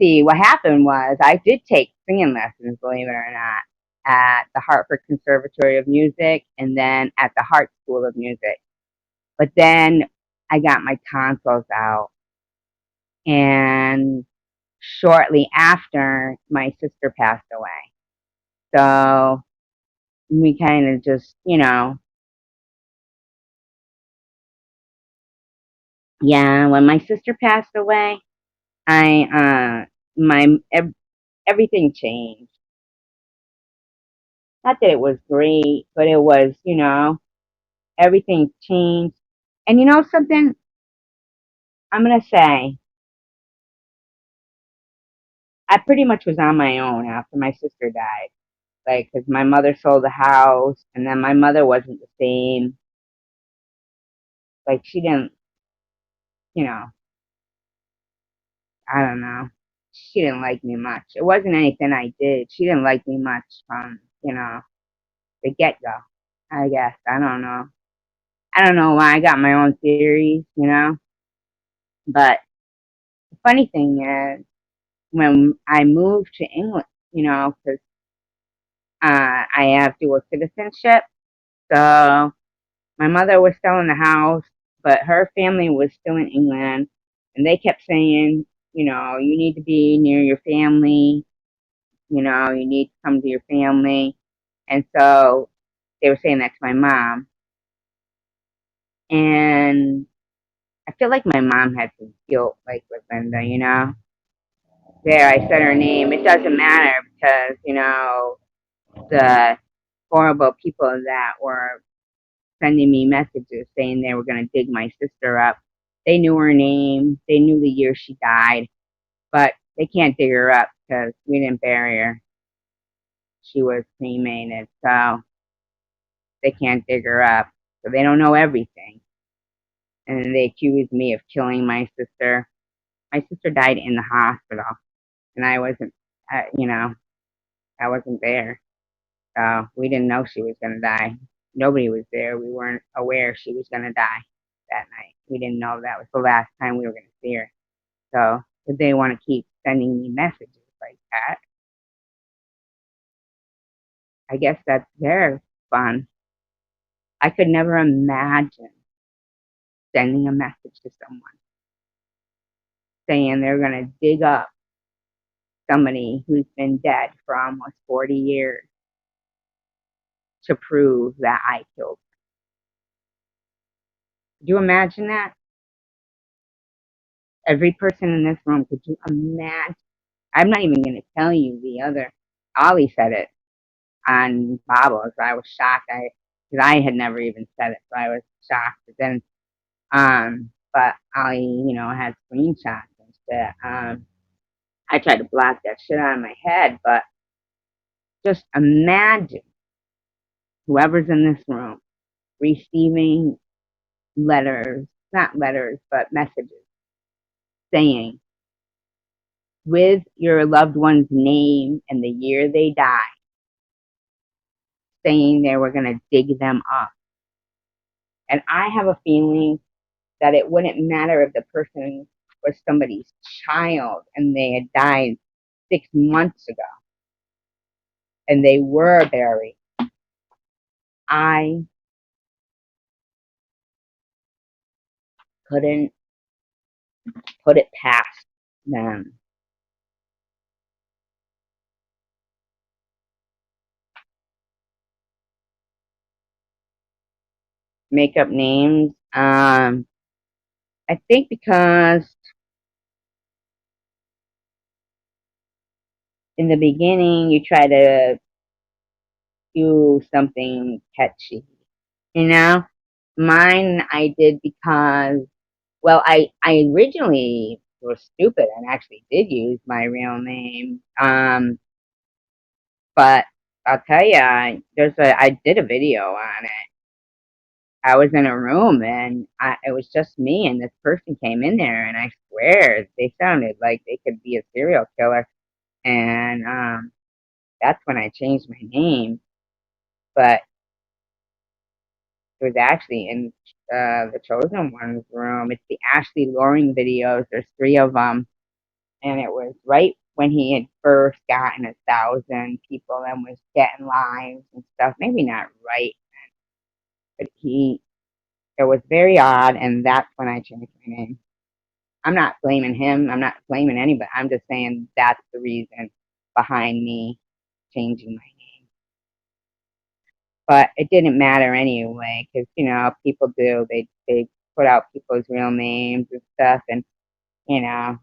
see, what happened was I did take singing lessons, believe it or not, at the Hartford Conservatory of Music and then at the Hart School of Music. But then I got my tonsils out, and shortly after, my sister passed away. So we kind of just, yeah, when my sister passed away, my, everything changed. Not that it was great, but it was, everything changed. And you know something? I'm going to say, I pretty much was on my own after my sister died. Like, because my mother sold the house, and then my mother wasn't the same. Like, she didn't, you know, I don't know. She didn't like me much. It wasn't anything I did. She didn't like me much from, the get go, I guess. I don't know. I don't know why. I got my own theories. But the funny thing is, when I moved to England, because I have dual citizenship. So my mother was still in the house, but her family was still in England. And they kept saying, you need to be near your family. You need to come to your family. And so they were saying that to my mom. And I feel like my mom had some guilt, like with Linda, you know? There, I said her name. It doesn't matter because, you know, the horrible people that were sending me messages saying they were going to dig my sister up, they knew her name. They knew the year she died, but they can't dig her up because we didn't bury her. She was cremated, so they can't dig her up. So they don't know everything. And they accused me of killing my sister. My sister died in the hospital, and I wasn't, you know, I wasn't there. So we didn't know she was going to die. Nobody was there. We weren't aware she was going to die that night. We didn't know that was the last time we were going to see her. So if they want to keep sending me messages like that, I guess that's their fun. I could never imagine sending a message to someone saying they're going to dig up somebody who's been dead for almost 40 years to prove that I killed her. Could you imagine that? Every person in this room, could you imagine? I'm not even going to tell you the other. Ollie said it on Bobbles. I was shocked. Because I had never even said it, so I was shocked. But then, but Ollie, you know, had screenshots and shit. I tried to block that shit out of my head, but just imagine whoever's in this room receiving letters, not letters, but messages saying with your loved one's name and the year they died, saying they were going to dig them up. And I have a feeling that it wouldn't matter if the person was somebody's child and they had died 6 months ago and they were buried. I couldn't put it past them. Make up names. I think because in the beginning you try to do something catchy, you know? Mine I did because, well, I originally was stupid and actually did use my real name. But I'll tell you, I did a video on it. I was in a room and it was just me and this person came in there and I swear they sounded like they could be a serial killer. And that's when I changed my name. But it was actually in the Chosen One's room. It's the Ashley Loring videos. There's three of them. And it was right when he had first gotten 1,000 people and was getting lives and stuff. Maybe not right, but it was very odd, and that's when I changed my name. I'm not blaming him. I'm not blaming anybody. I'm just saying that's the reason behind me changing my name. But it didn't matter anyway, because you know people do. They put out people's real names and stuff, and you know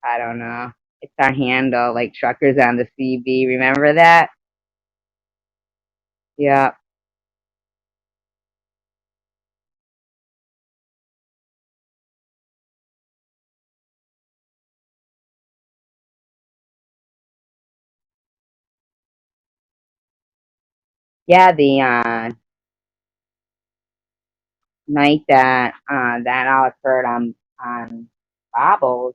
I don't know. It's our handle, like truckers on the CB. Remember that? Yeah, yeah. The night that that all occurred on Bobbles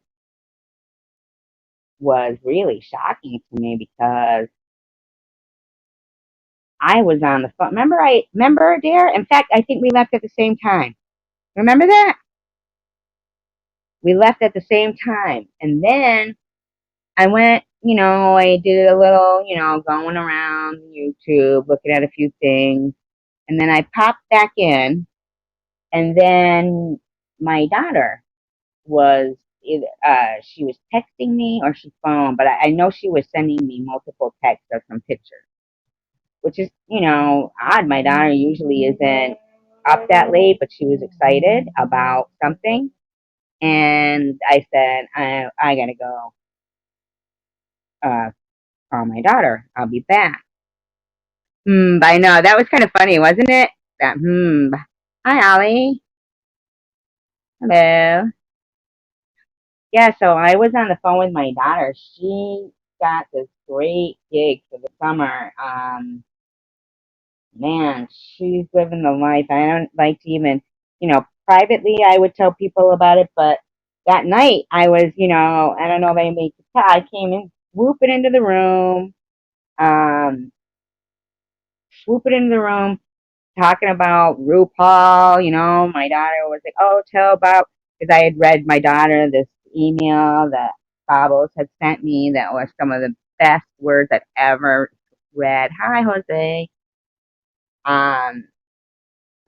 was really shocking to me because I was on the phone. Remember, dear? In fact, I think we left at the same time. Remember that? We left at the same time. And then I went, you know, I did a little, you know, going around YouTube, looking at a few things. And then I popped back in. And then my daughter was either, she was texting me or she phoned, but I know she was sending me multiple texts of some pictures. which is, odd. My daughter usually isn't up that late, but she was excited about something. And I said, I gotta go call my daughter. I'll be back. I know. That was kind of funny, wasn't it? That, Hi, Ollie. Hello. Yeah, so I was on the phone with my daughter. She got this great gig for the summer. Man, she's living the life. I don't like to even, privately I would tell people about it, but that night I was, I don't know if anybody could tell. I came in swooping into the room, um, swooping into the room, talking about RuPaul. My daughter was like, "Oh, tell about," because I had read my daughter this email that Babos had sent me that was some of the best words I've ever read. Hi, Jose. Um,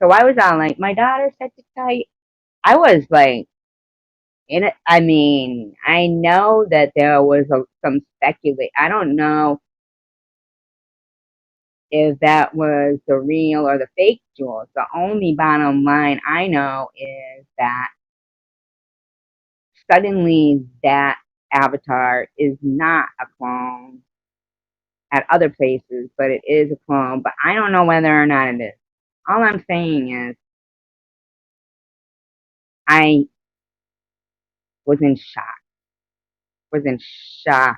so I was on like my daughter said to tell you. I was like in it. I mean, I know that there was some speculate. I don't know if that was the real or the fake Jules. The only bottom line I know is that suddenly that avatar is not a clone at other places, but it is a clone. But I don't know whether or not it is. All I'm saying is I was in shock. Was in shock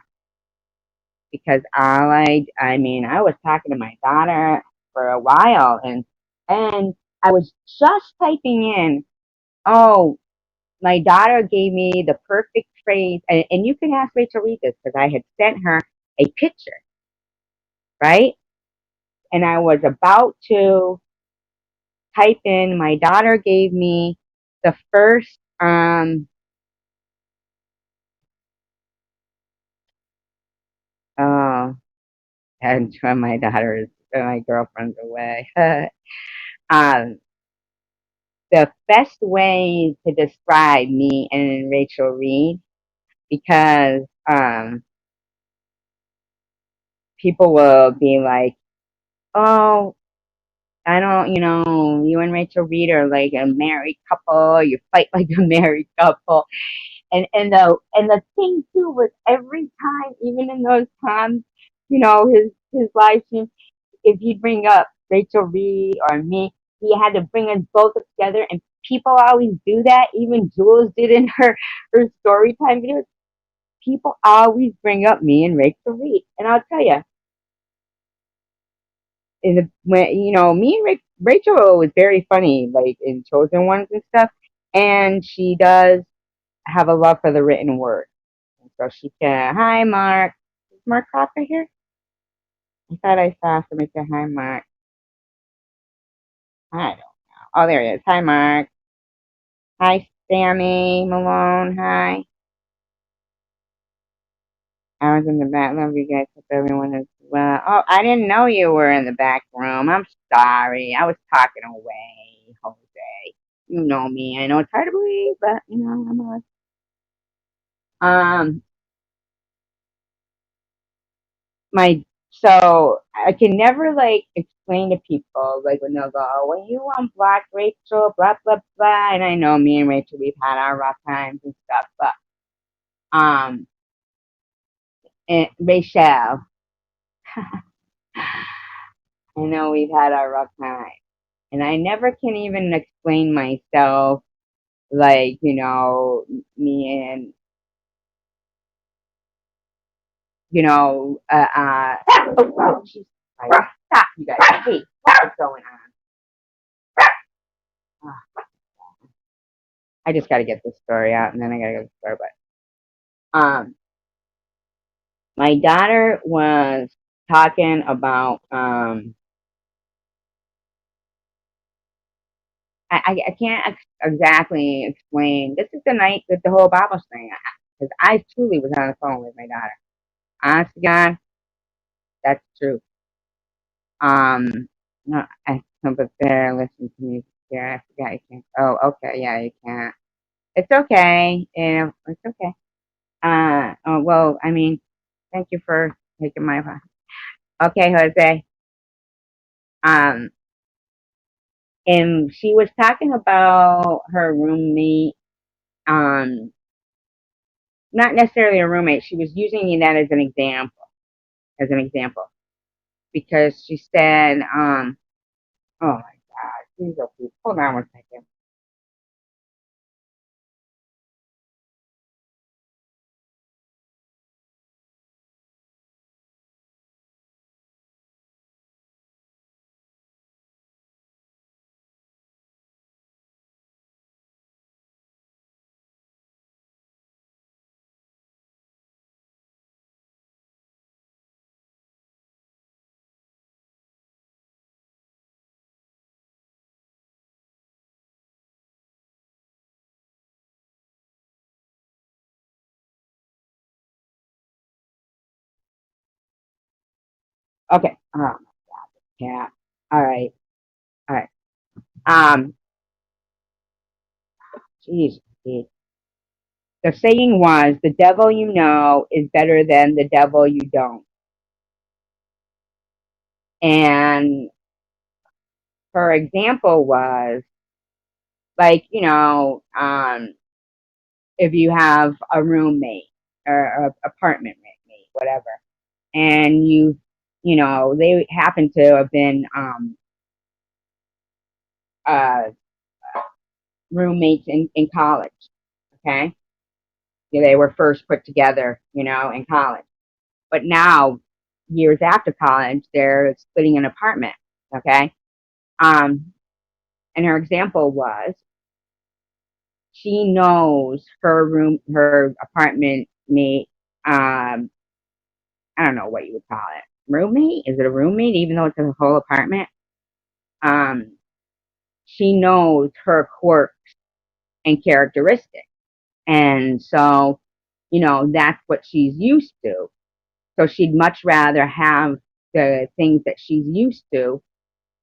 because I mean, I was talking to my daughter for a while, and I was just typing in, oh, my daughter gave me the perfect phrase, and you can ask Rachel Reed this because I had sent her a picture, right? And I was about to type in, my daughter gave me the first, oh, and my daughter's, my girlfriend's away. um, the best way to describe me and Rachel Reed because people will be like, "Oh, I don't, you and Rachel Reed are like a married couple. You fight like a married couple." And the thing too was every time, even in those times, his live stream, if he'd bring up Rachel Reed or me, he had to bring us both up together. And people always do that. Even Jules did in her story time videos. People always bring up me and Rachel Reed. And I'll tell you, when me and Rachel was very funny, like in Chosen Ones and stuff. And she does have a love for the written word. And so she can. Hi, Mark. Is Mark Crocker here? I thought I saw somebody say hi, Mark. I don't know. Oh, there he is. Hi, Mark. Hi, Sammy Malone. Hi. I was in the back. Love you guys. Hope everyone is well. Oh, I didn't know you were in the back room. I'm sorry. I was talking away, Jose. You know me. I know it's hard to believe, but I'm alive. Um, my so I can never like explain to people like when they'll go, "Oh, when you unblock Rachel, blah blah blah," and I know me and Rachel we've had our rough times and stuff, but um, and Rachel, I know we've had our rough times, and I never can even explain myself like me and oh, Jesus Christ. Stop, you guys. Hey, what is going on? I just got to get this story out, and then I got to go to the store. But my daughter was talking about I can't exactly explain. This is the night that the whole Bible thing, because I truly was on the phone with my daughter. Honest to God, that's true. No, I but there, listen to me. There, I forgot you can't. Oh, okay, yeah, you can't. It's okay. It's okay. Oh, well, I mean, thank you for taking my. Okay, Jose. Um, and she was talking about her roommate, um, not necessarily a roommate. She was using that as an example, because she said, oh my God, please, oh, please, hold on one second. Okay, yeah, all right, all right. Um, geez, the saying was, "The devil you know is better than the devil you don't." And her example was like, if you have a roommate or a apartment mate, whatever, and they happen to have been uh, roommates in college, okay? Yeah, they were first put together, in college. But now, years after college, they're splitting an apartment, okay? Um, and her example was, she knows her apartment mate, I don't know what you would call it. Roommate? Is it a roommate, even though it's a whole apartment? Um, she knows her quirks and characteristics. And so, that's what she's used to. So she'd much rather have the things that she's used to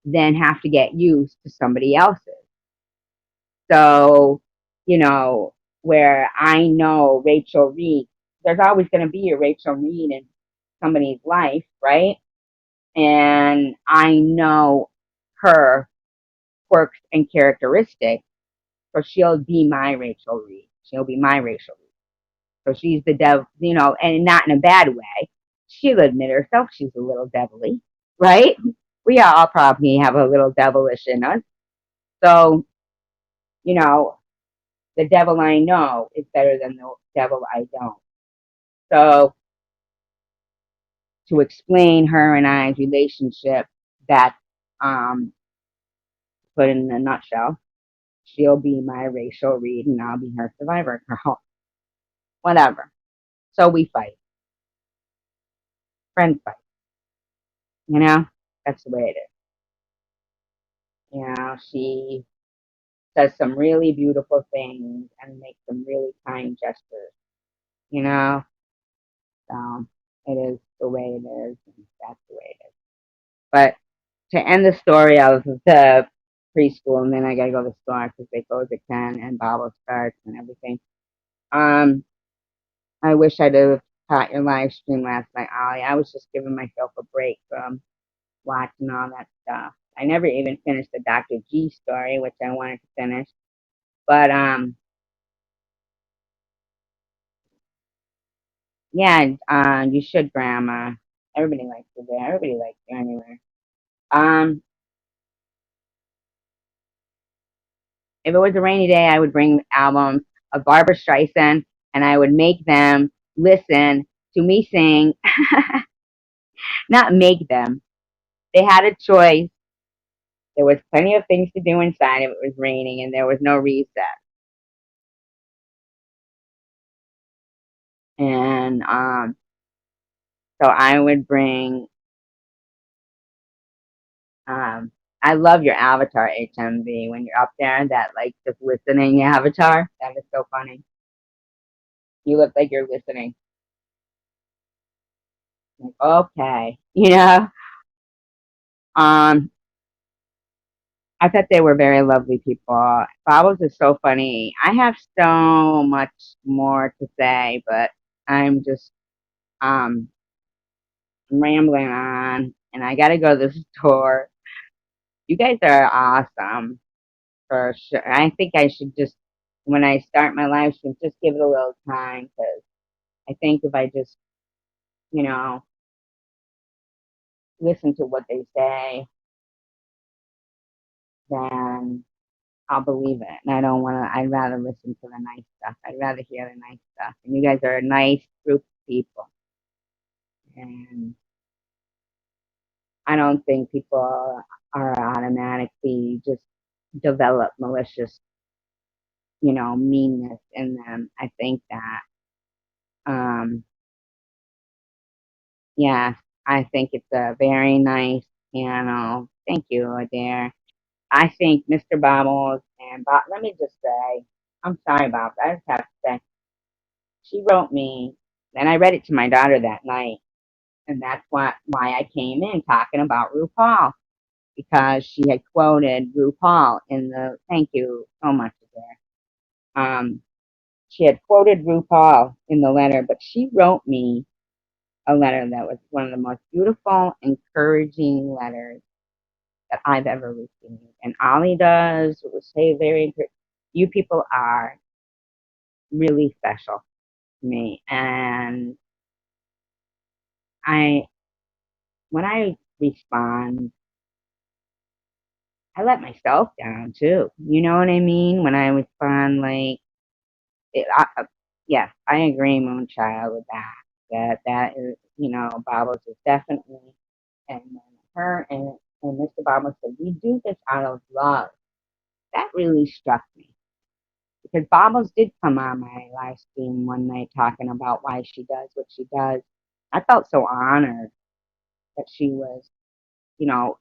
than have to get used to somebody else's. So, where I know Rachel Reed, there's always going to be a Rachel Reed in somebody's life, right? And I know her quirks and characteristics, so she'll be my Rachel Reed. She'll be my Rachel Reed. So she's the devil, and not in a bad way. She'll admit herself she's a little devilly, right? We all probably have a little devilish in us. So, you know, the devil I know is better than the devil I don't. So, to explain her and I's relationship, that um, put in a nutshell, she'll be my Rachel Reed and I'll be her survivor girl. Whatever. So we fight. Friends fight. You know? That's the way it is. She does some really beautiful things and makes some really kind gestures. You know? So it is the way it is, and that's the way it is. But to end the story of the preschool, and then I gotta go to the store because they close at 10 and Bible starts and everything. Um, I wish I'd have caught your live stream last night, Ollie. I was just giving myself a break from watching all that stuff. I never even finished the Dr. G story, which I wanted to finish. But yeah, you should, Grandma. Everybody likes you there. Everybody likes you anywhere. Um, if it was a rainy day, I would bring albums of Barbara Streisand, and I would make them listen to me sing. Not make them. They had a choice. There was plenty of things to do inside if it was raining, and there was no reset. And so I would bring. Um, I love your avatar, HMV, when you're up there. That like just listening avatar. That is so funny. You look like you're listening. Like, okay, Um, I thought they were very lovely people. Bobbles is so funny. I have so much more to say, but I'm just um rambling on, and I gotta go to the store. You guys are awesome for sure. I think I should just, when I start my live stream, just give it a little time because I think if I just, you know, listen to what they say, then I'll believe it. And I don't want to, I'd rather listen to the nice stuff. I'd rather hear the nice stuff. And you guys are a nice group of people. And I don't think people are automatically just develop malicious, meanness in them. I think that, um, yeah, I think it's a very nice panel. Thank you, Adair. I think Mr. Bobbles and Bob, let me just say, I'm sorry, Bob. I just have to say, she wrote me, and I read it to my daughter that night, and that's why I came in talking about RuPaul because she had quoted RuPaul in the. Thank you so much, Adair. She had quoted RuPaul in the letter, but she wrote me a letter that was one of the most beautiful, encouraging letters that I've ever received. And Ollie does. It was say very encouraging. You people are really special to me. And I, when I respond, I let myself down too. You know what I mean? When I respond, like, yes, I agree, Moonchild, with that. That is, Bobbles is definitely, and then her and Mr. Bobbles said, we do this out of love. That really struck me because Bobbles did come on my live stream one night talking about why she does what she does. I felt so honored that she was,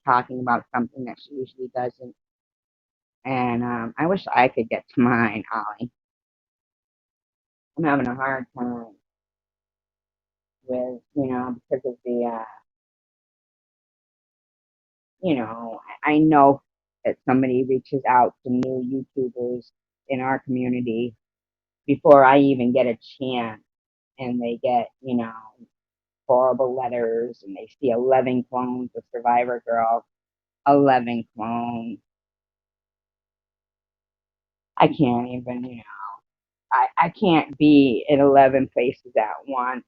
talking about something that she usually doesn't. And I wish I could get to mine, Ollie. I'm having a hard time with, because of the, I know that somebody reaches out to new YouTubers in our community before I even get a chance, and they get, horrible letters, and they see 11 clones of Survivor Girl, 11 clones. I can't even, I can't be in 11 places at once,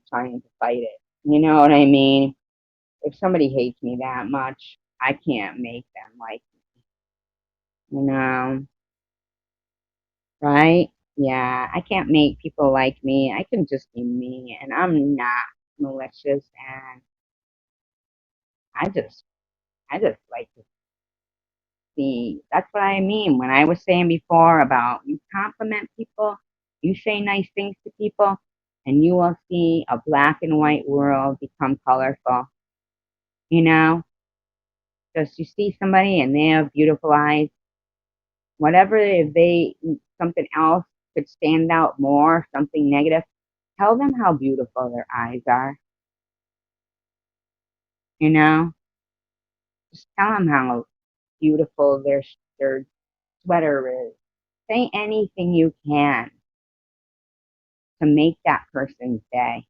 trying to fight it. You know what I mean? If somebody hates me that much, I can't make them like me, right? Yeah, I can't make people like me. I can just be me, and I'm not malicious, and I just, I just like to see. That's what I mean when I was saying before about you compliment people, you say nice things to people, and you will see a black and white world become colorful. You know, just you see somebody and they have beautiful eyes, whatever if they something else could stand out more, something negative, tell them how beautiful their eyes are. You know, just tell them how beautiful their sweater is. Say anything you can to make that person's day.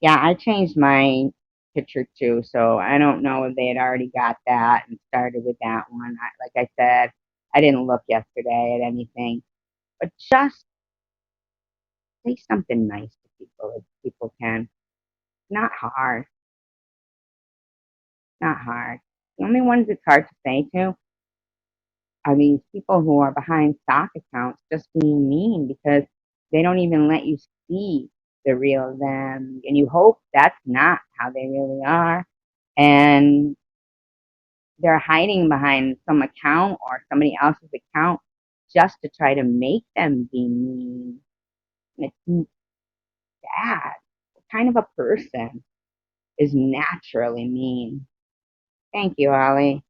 Yeah, I changed my picture too, so I don't know if they had already got that and started with that one. Like I said, I didn't look yesterday at anything, but just say something nice to people if people can. Not hard, not hard. The only ones it's hard to say to are these people who are behind stock accounts just being mean because they don't even let you see the real them. And you hope that's not how they really are. And they're hiding behind some account or somebody else's account just to try to make them be mean. And it's sad. What kind of a person is naturally mean? Thank you, Ollie.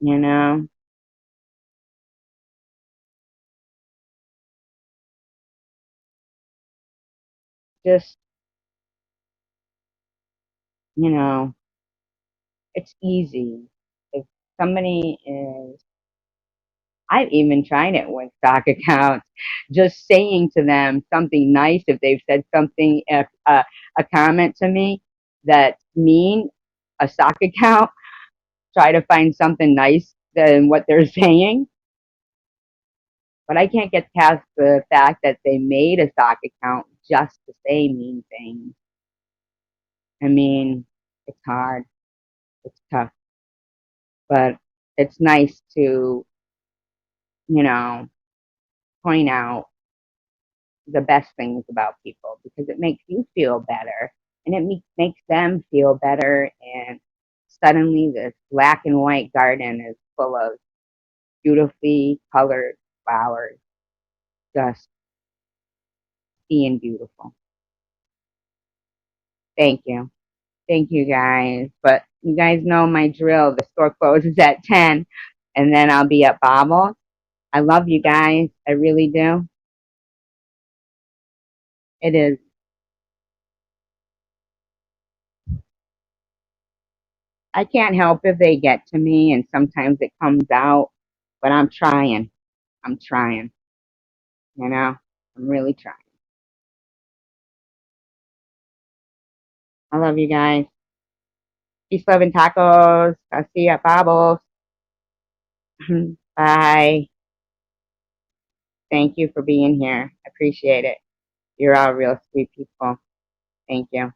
You know, just, you know, it's easy. If somebody is I've even tried it with stock accounts, just saying to them something nice if they've said something, if a comment to me that's mean, a stock account, try to find something nice than what they're saying. But I can't get past the fact that they made a stock account just to say mean things. I mean, it's hard, it's tough, but it's nice to, you know, point out the best things about people because it makes you feel better and it makes them feel better. And suddenly, this black and white garden is full of beautifully colored flowers, just being beautiful. Thank you. Thank you guys. But you guys know my drill. The store closes at 10 and then I'll be at Bobble. I love you guys. I really do. It is. I can't help if they get to me and sometimes it comes out, but I'm trying. I'm trying. You know, I'm really trying. I love you guys. Peace, love, and tacos. I'll see you at Bobbles. Bye. Thank you for being here. I appreciate it. You're all real sweet people. Thank you.